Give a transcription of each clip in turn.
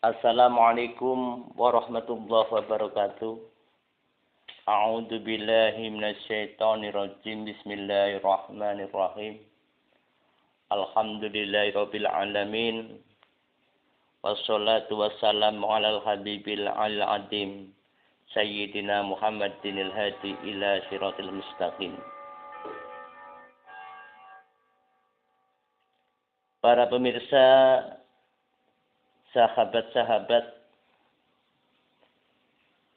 Assalamualaikum warahmatullahi wabarakatuh. A'udzu billahi minasyaitonir rajim. Bismillahirrahmanirrahim. Alhamdulillahirabbil alamin. Wassalatu wassalamu alal habibil al-adim. Sayyidina Muhammadinil hadi ila siratil mustaqim. Para pemirsa, sahabat-sahabat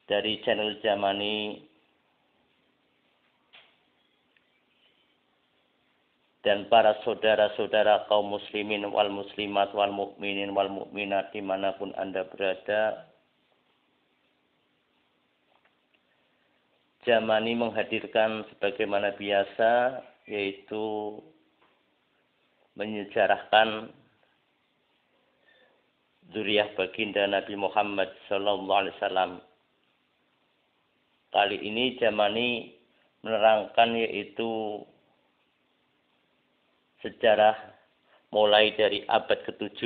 dari channel Jamani dan para saudara-saudara kaum muslimin wal muslimat wal mukminin wal mukminat dimanapun Anda berada, Jamani menghadirkan sebagaimana biasa, yaitu menyejarahkan zuriyah baginda Nabi Muhammad SAW. Kali ini Jamani menerangkan yaitu sejarah mulai dari abad ke-7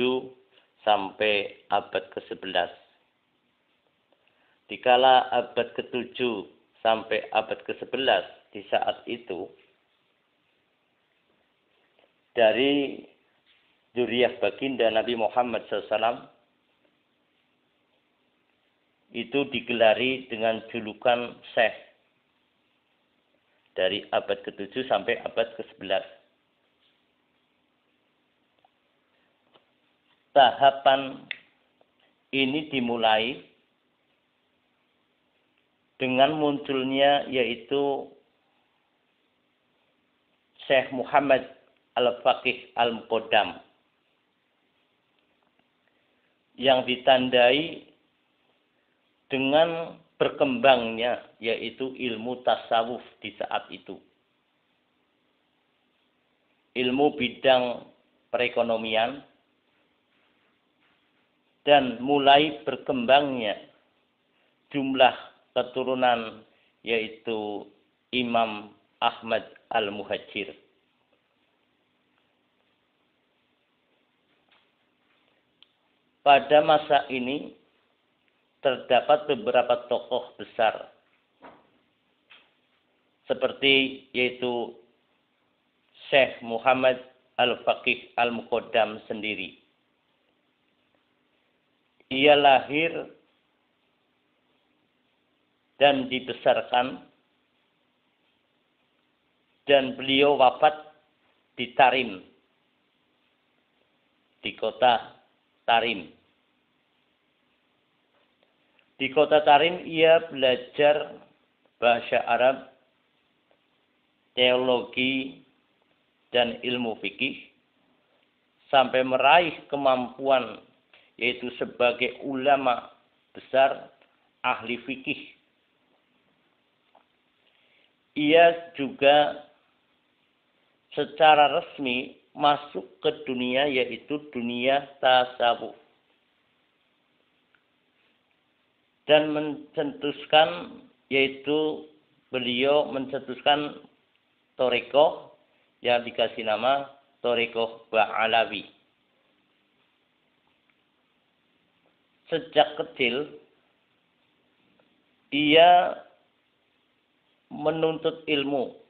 sampai abad ke-11. Dikala abad ke-7 sampai abad ke-11, di saat itu dari zuriyah baginda Nabi Muhammad SAW itu digelari dengan julukan Syekh dari abad ke-7 sampai abad ke-11. Tahapan ini dimulai dengan munculnya yaitu Syekh Muhammad Al-Faqih Al-Muqaddam yang ditandai dengan berkembangnya yaitu ilmu tasawuf di saat itu. Ilmu bidang perekonomian dan mulai berkembangnya jumlah keturunan yaitu Imam Ahmad Al-Muhajir. Pada masa ini terdapat beberapa tokoh besar seperti yaitu Syekh Muhammad Al-Faqih Al-Muqaddam sendiri. Ia lahir dan dibesarkan dan beliau wafat di Tarim, di kota Tarim. Di kota Tarim ia belajar bahasa Arab, teologi, dan ilmu fikih sampai meraih kemampuan yaitu sebagai ulama besar ahli fikih. Ia juga secara resmi masuk ke dunia yaitu dunia tasawuf dan mencetuskan yaitu beliau mencetuskan Thariqah yang dikasih nama Thariqah Ba'alawi. Sejak kecil ia menuntut ilmu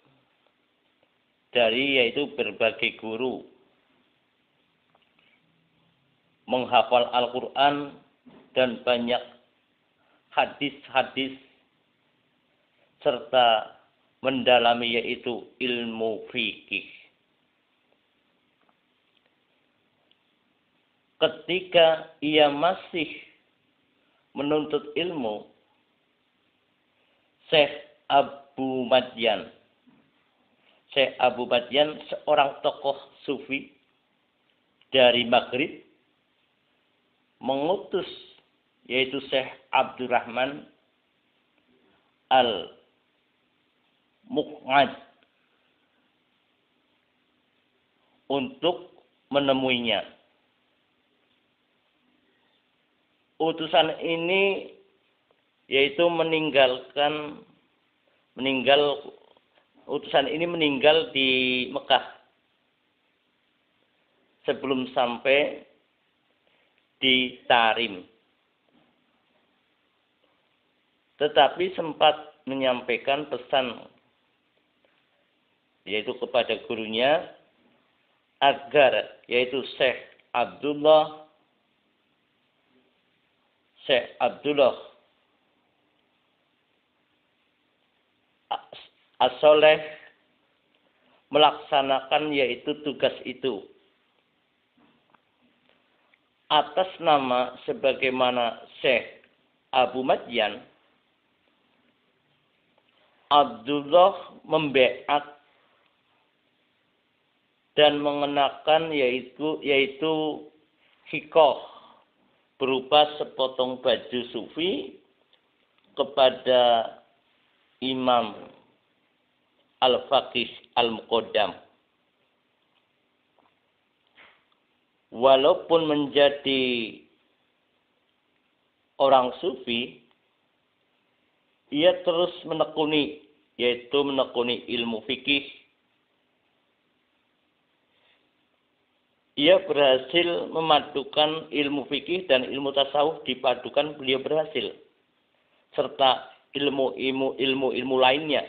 dari yaitu berbagai guru, menghafal Al-Quran dan banyak hadis-hadis serta mendalami yaitu ilmu fikih. Ketika ia masih menuntut ilmu, Syekh Abu Madyan seorang tokoh sufi dari Maghrib mengutus yaitu Syekh Abdurrahman Al-Muqad untuk menemuinya. Utusan ini yaitu utusan ini meninggal di Mekah sebelum sampai di Tarim. tetapi sempat menyampaikan pesan yaitu kepada gurunya agar yaitu Syekh Abdullah As-Soleh melaksanakan yaitu tugas itu atas nama sebagaimana Syekh Abu Madyan. Abdullah membeat dan mengenakan yaitu hikoh berupa sepotong baju sufi kepada Imam Al-Faqih Al-Muqaddam. Walaupun menjadi orang sufi, ia terus menekuni ilmu fikih. Ia berhasil memadukan ilmu fikih dan ilmu tasawuf dipadukan, beliau berhasil. Serta ilmu lainnya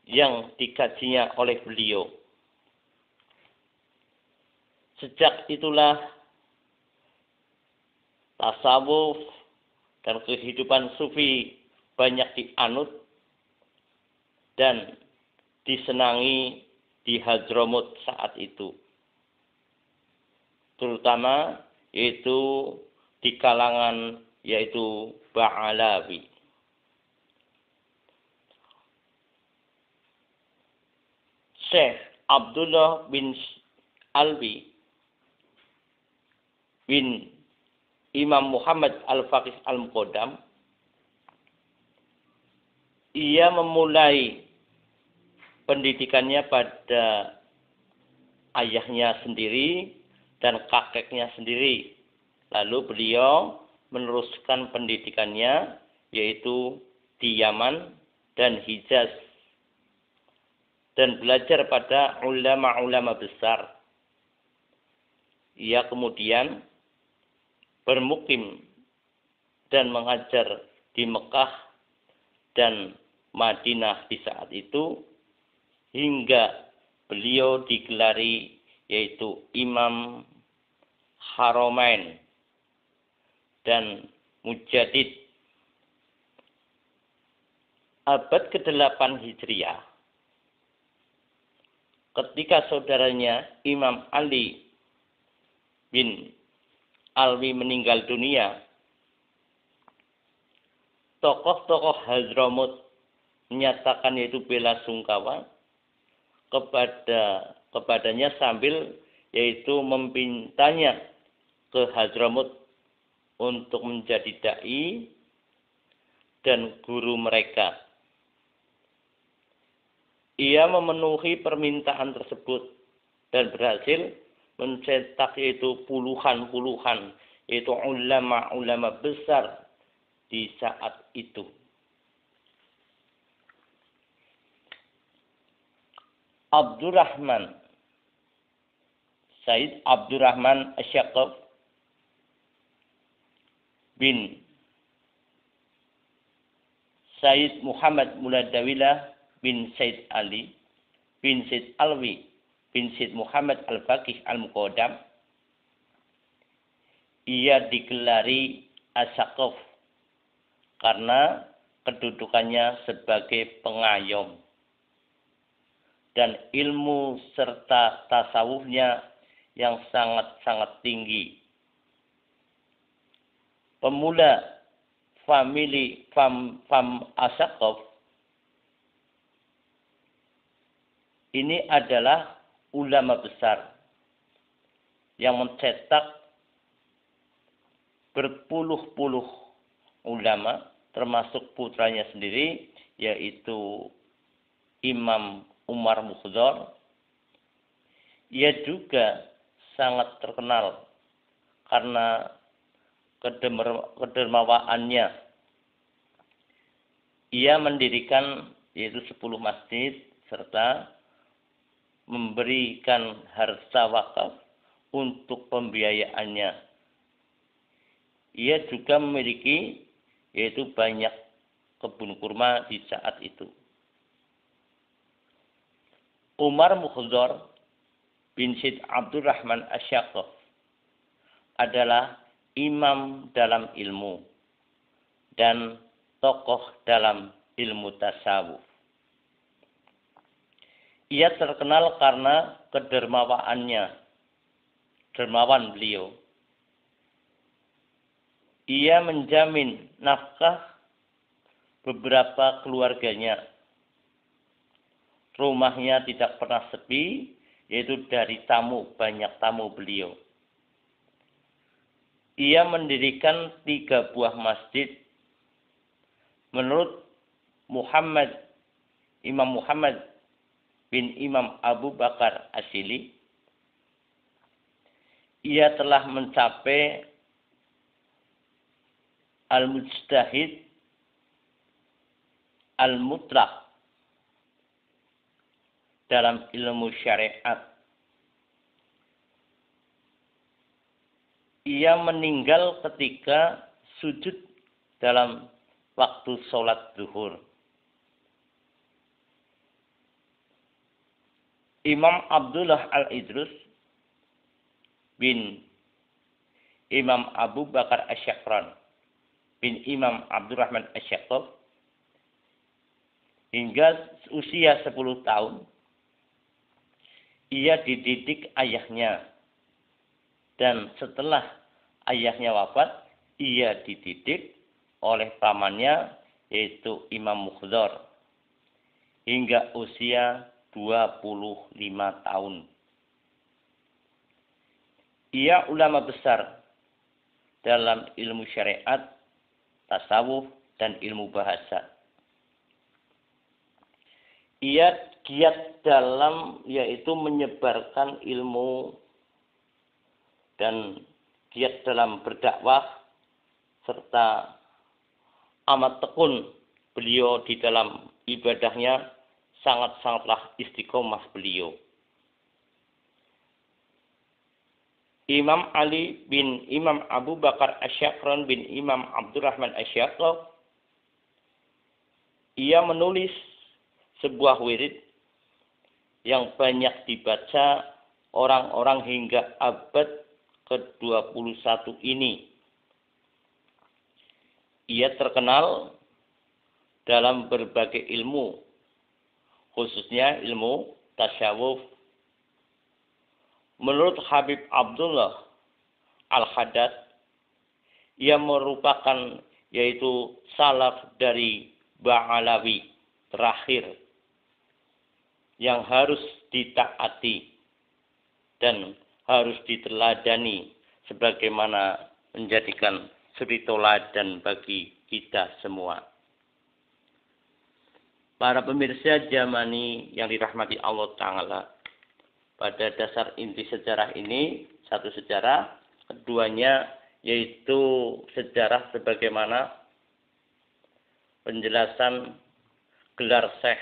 yang dikajinya oleh beliau. Sejak itulah tasawuf dan kehidupan sufi banyak dianut dan disenangi di Hadramut saat itu. Terutama yaitu di kalangan yaitu Ba'alawi. Syekh Abdullah bin Alwi bin Imam Muhammad Al-Faqih Al-Muqaddam, ia memulai pendidikannya pada ayahnya sendiri dan kakeknya sendiri. Lalu beliau meneruskan pendidikannya yaitu di Yaman dan Hijaz dan belajar pada ulama-ulama besar. Ia kemudian bermukim dan mengajar di Mekah dan Madinah di saat itu hingga beliau digelari yaitu Imam Haramain dan Mujadid. Abad ke-8 Hijriah, ketika saudaranya Imam Ali bin Alwi meninggal dunia, tokoh-tokoh Hadramut menyatakan yaitu bela sungkawa kepadanya sambil yaitu memintanya ke Hadramut untuk menjadi dai dan guru mereka. Ia memenuhi permintaan tersebut dan berhasil mencetak yaitu puluhan yaitu ulama-ulama besar di saat itu. Said Abdurrahman Asyaqaf bin Said Muhammad Muladawilah bin Said Ali bin Said Alwi bin Said Muhammad Al-Faqih Al-Muqaddam. Ia digelari Asyaqaf karena kedudukannya sebagai pengayom dan ilmu serta tasawufnya yang sangat-sangat tinggi. Pemula famili Asyaqaf ini adalah ulama besar yang mencetak berpuluh-puluh ulama, termasuk putranya sendiri, yaitu Imam Umar Mukhdar. Ia juga sangat terkenal karena kedermawaannya. Ia mendirikan yaitu 10 masjid serta memberikan harta wakaf untuk pembiayaannya. ia juga memiliki yaitu banyak kebun kurma di saat itu. Umar Mukhdar bin Syed Abdurrahman Asy-Syaqqaf adalah imam dalam ilmu dan tokoh dalam ilmu tasawuf. Ia terkenal karena kedermawaannya, dermawan beliau. Ia menjamin nafkah beberapa keluarganya. Rumahnya tidak pernah sepi, yaitu dari tamu, banyak tamu beliau. Ia mendirikan 3 buah masjid. Menurut Imam Muhammad bin Imam Abu Bakar Asyili, ia telah mencapai al-mujtahid al-mutlaq dalam ilmu syariat. Ia meninggal ketika sujud dalam waktu sholat zuhur. Imam Abdullah Al-Idrus bin Imam Abu Bakar Asy-Syaqqaf bin Imam Abdurrahman Asy-Syaqqaf hingga usia 10 tahun ia dididik ayahnya, dan setelah ayahnya wafat ia dididik oleh pamannya yaitu Imam Mukhdar hingga usia 25 tahun. Ia ulama besar dalam ilmu syariat, tasawuf, dan ilmu bahasa. Ia giat dalam yaitu menyebarkan ilmu dan giat dalam berdakwah serta amat tekun beliau di dalam ibadahnya, sangat-sangatlah istiqomah beliau. Imam Ali bin Imam Abu Bakar Asy-Syaqqaf bin Imam Abdurrahman Asy-Syaqqaf, ia menulis sebuah wirid yang banyak dibaca orang-orang hingga abad ke-21 ini. Ia terkenal dalam berbagai ilmu, khususnya ilmu tasawuf. Menurut Habib Abdullah Al-Haddad, ia merupakan yaitu salaf dari Ba'alawi terakhir yang harus ditaati dan harus diteladani sebagaimana menjadikan suri teladan bagi kita semua. Para pemirsa Jamani yang dirahmati Allah Ta'ala, pada dasar inti sejarah ini, satu sejarah, keduanya yaitu sejarah sebagaimana penjelasan gelar syekh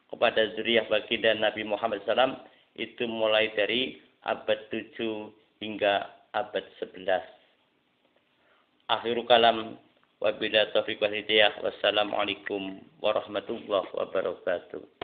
kepada zuriyah baginda Nabi Muhammad SAW itu mulai dari abad 7 hingga abad 11. Akhirul kalam, wabillahi taufiq wal hidayah. Wassalamualaikum warahmatullahi wabarakatuh.